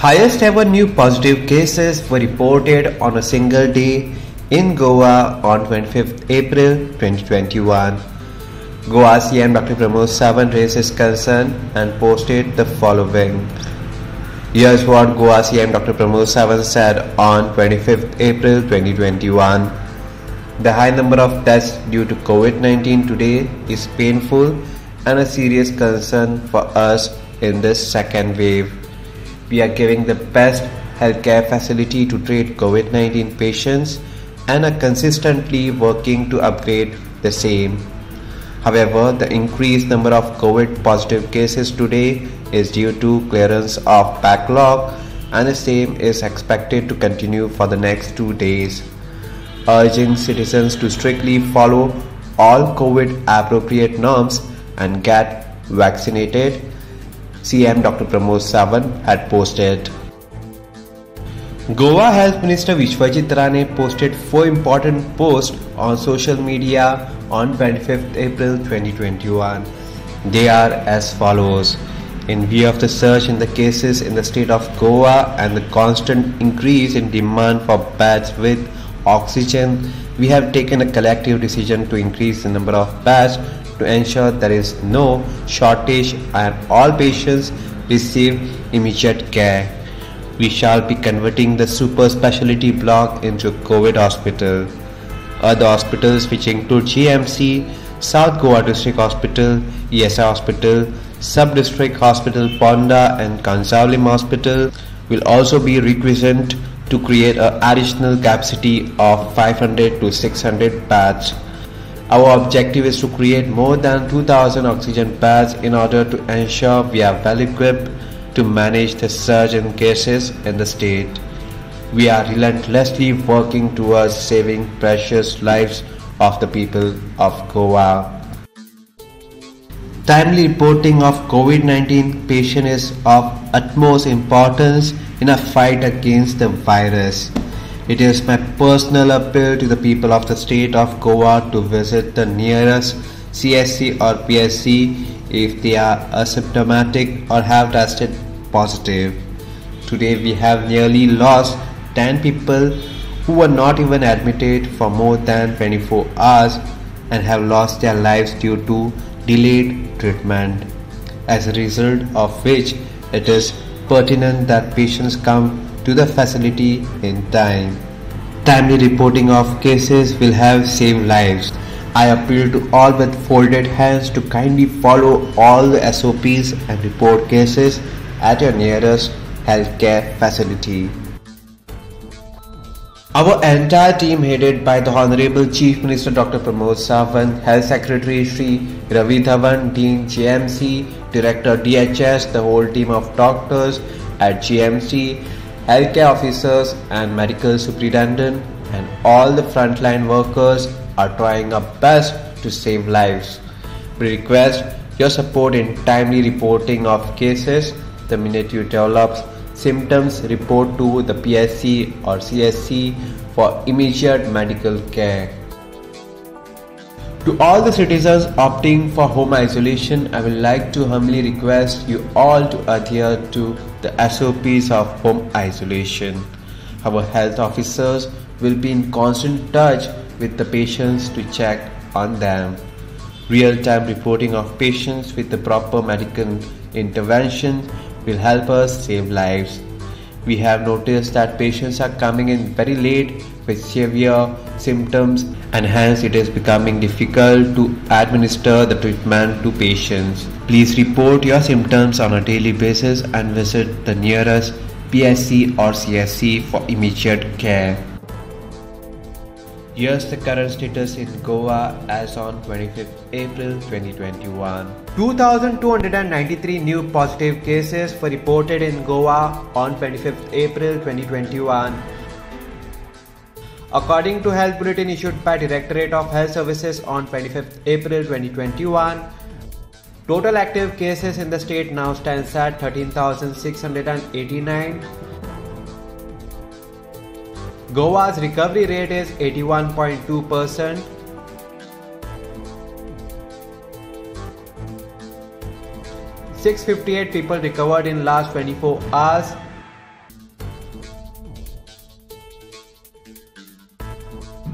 Highest ever new positive cases were reported on a single day in Goa on 25th April 2021. Goa CM Dr. Pramod Sawant raised his concern and posted the following. Here's what Goa CM Dr. Pramod Sawant said on 25th April 2021. The high number of deaths due to COVID-19 today is painful and a serious concern for us in this second wave. We are giving the best healthcare facility to treat COVID-19 patients and are consistently working to upgrade the same. However, the increased number of COVID positive cases today is due to clearance of backlog and the same is expected to continue for the next 2 days. Urging citizens to strictly follow all COVID appropriate norms and get vaccinated, CM Dr. Pramod Sawant had posted. Goa Health Minister Vishwajit Rane posted 4 important posts on social media on 25th April 2021. They are as follows. In view of the surge in the cases in the state of Goa and the constant increase in demand for beds with oxygen, we have taken a collective decision to increase the number of beds to ensure there is no shortage and all patients receive immediate care. We shall be converting the super specialty block into COVID hospital. Other hospitals which include GMC, South Goa District Hospital, ESI Hospital, Sub-District Hospital Ponda and Kansavalim Hospital will also be requisitioned to create an additional capacity of 500 to 600 beds. Our objective is to create more than 2,000 oxygen beds in order to ensure we are well equipped to manage the surge in cases in the state. We are relentlessly working towards saving precious lives of the people of Goa. Timely reporting of COVID-19 patient is of utmost importance in a fight against the virus. It is my personal appeal to the people of the state of Goa to visit the nearest CSC or PSC if they are asymptomatic or have tested positive. Today we have nearly lost 10 people who were not even admitted for more than 24 hours and have lost their lives due to delayed treatment. As a result of which, it is pertinent that patients come to the facility in time. Timely reporting of cases will have saved lives. I appeal to all with folded hands to kindly follow all the SOPs and report cases at your nearest healthcare facility. Our entire team headed by the Honorable Chief Minister Dr. Pramod Sawant, Health Secretary Shri Ravi Dhawan, Dean GMC, Director DHS, the whole team of doctors at GMC, healthcare officers and medical superintendent and all the frontline workers are trying our best to save lives. We request your support in timely reporting of cases. The minute you develop symptoms, report to the PSC or CSC for immediate medical care. To all the citizens opting for home isolation, I would like to humbly request you all to adhere to the SOPs of home isolation. Our health officers will be in constant touch with the patients to check on them. Real-time reporting of patients with the proper medical intervention will help us save lives. We have noticed that patients are coming in very late with severe symptoms and hence it is becoming difficult to administer the treatment to patients. Please report your symptoms on a daily basis and visit the nearest PSC or CSC for immediate care. Here's the current status in Goa as on 25th April 2021. 2,293 new positive cases were reported in Goa on 25th April 2021. According to Health Bulletin issued by Directorate of Health Services on 25th April 2021, total active cases in the state now stands at 13,689. Goa's recovery rate is 81.2%. 658 people recovered in last 24 hours.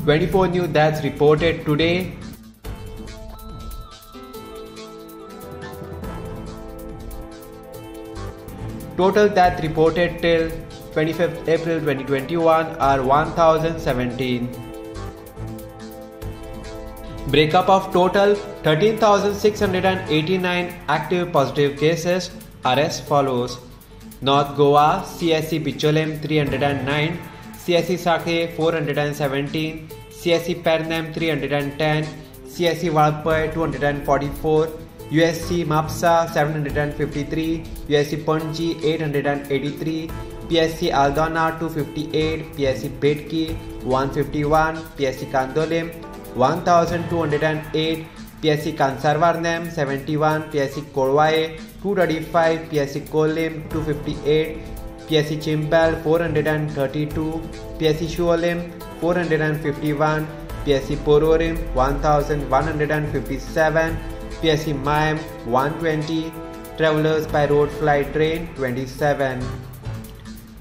24 new deaths reported today. Total deaths reported till 25th April 2021 are 1017. Breakup of total 13,689 active positive cases are as follows. North Goa, CSC Bicholim 309, CSC Sakhe 417, CSC Pernem 310, CSC Valpai 244, USC Mapsa 753, USC Panji 883, PSC Aldona 258, PSC Bedki 151, PSC Kandolim 1208, PSC Kansarvarnem 71, PSC Korwae 235, PSC Kolim 258, PSC Chimpal 432, PSC Shuolim 451, PSC Pororim 1157, PSC Maim 120, Travelers by road flight train 27.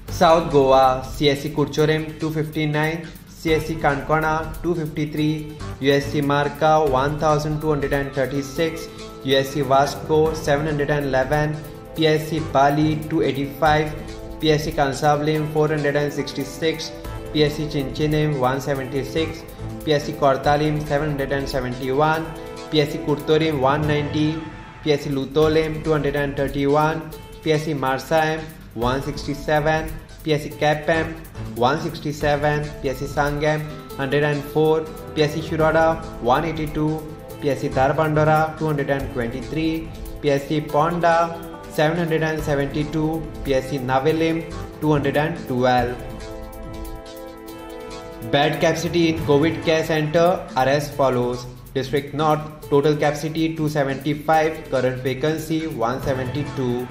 South Goa, CSC Kurchorim 259, CSC Kankona 253, USC Marka 1236, USC Vasco 711, PSC Bali 285, PSC Kansavlim 466, PSC Chinchinim 176, PSC Kortalim 771, PSC Kurtorim 190, PSC Lutolim 231, PSC Marsaim 167, PSC Kapem 167, PSC Sangam 104, PSC Shiroda 182, PSC Darbandora 223, PSC Ponda 772, PSC Navelim 212. Bed capacity in COVID care center are as follows. District North, total capacity 275, current vacancy 172.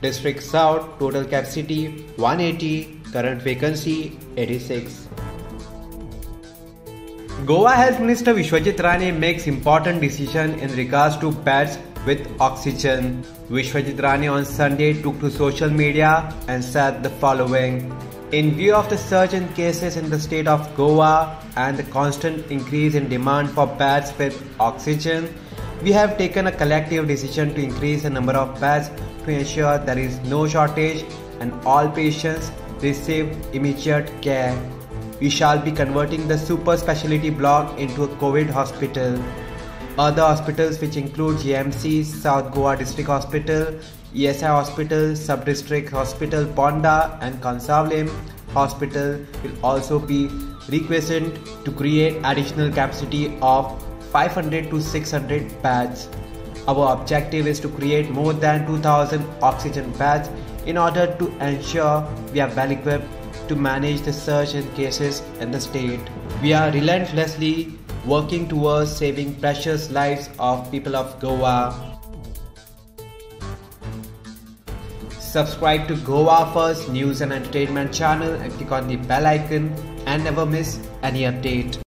District South, total capacity 180, current vacancy 86. Goa Health Minister Vishwajit Rane makes important decision in regards to beds with oxygen. Vishwajit Rane on Sunday took to social media and said the following. In view of the surge in cases in the state of Goa and the constant increase in demand for beds with oxygen, we have taken a collective decision to increase the number of beds to ensure there is no shortage and all patients receive immediate care. We shall be converting the super specialty block into a COVID hospital. Other hospitals, which include GMC, South Goa District Hospital, ESI Hospital, Sub-District Hospital Ponda and Kansavlim Hospital, will also be requested to create additional capacity of 500 to 600 beds. Our objective is to create more than 2,000 oxygen beds in order to ensure we are well equipped to manage the surge in cases in the state. We are relentlessly working towards saving precious lives of people of Goa. Subscribe to Goa First News and Entertainment channel and click on the bell icon and never miss any update.